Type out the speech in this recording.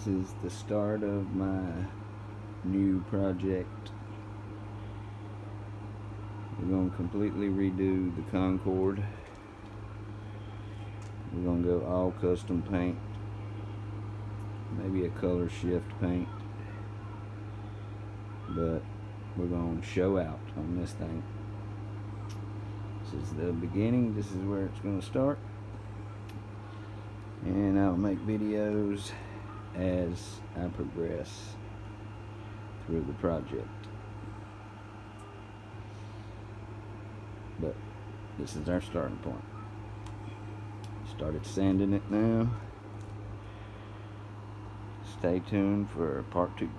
This is the start of my new project. We're going to completely redo the Concorde. We're going to go all custom paint, maybe a color shift paint, but we're going to show out on this thing. This is the beginning. This is where it's going to start, and I'll make videos as I progress through the project. But this is our starting point. Started sanding it now. Stay tuned for part 2.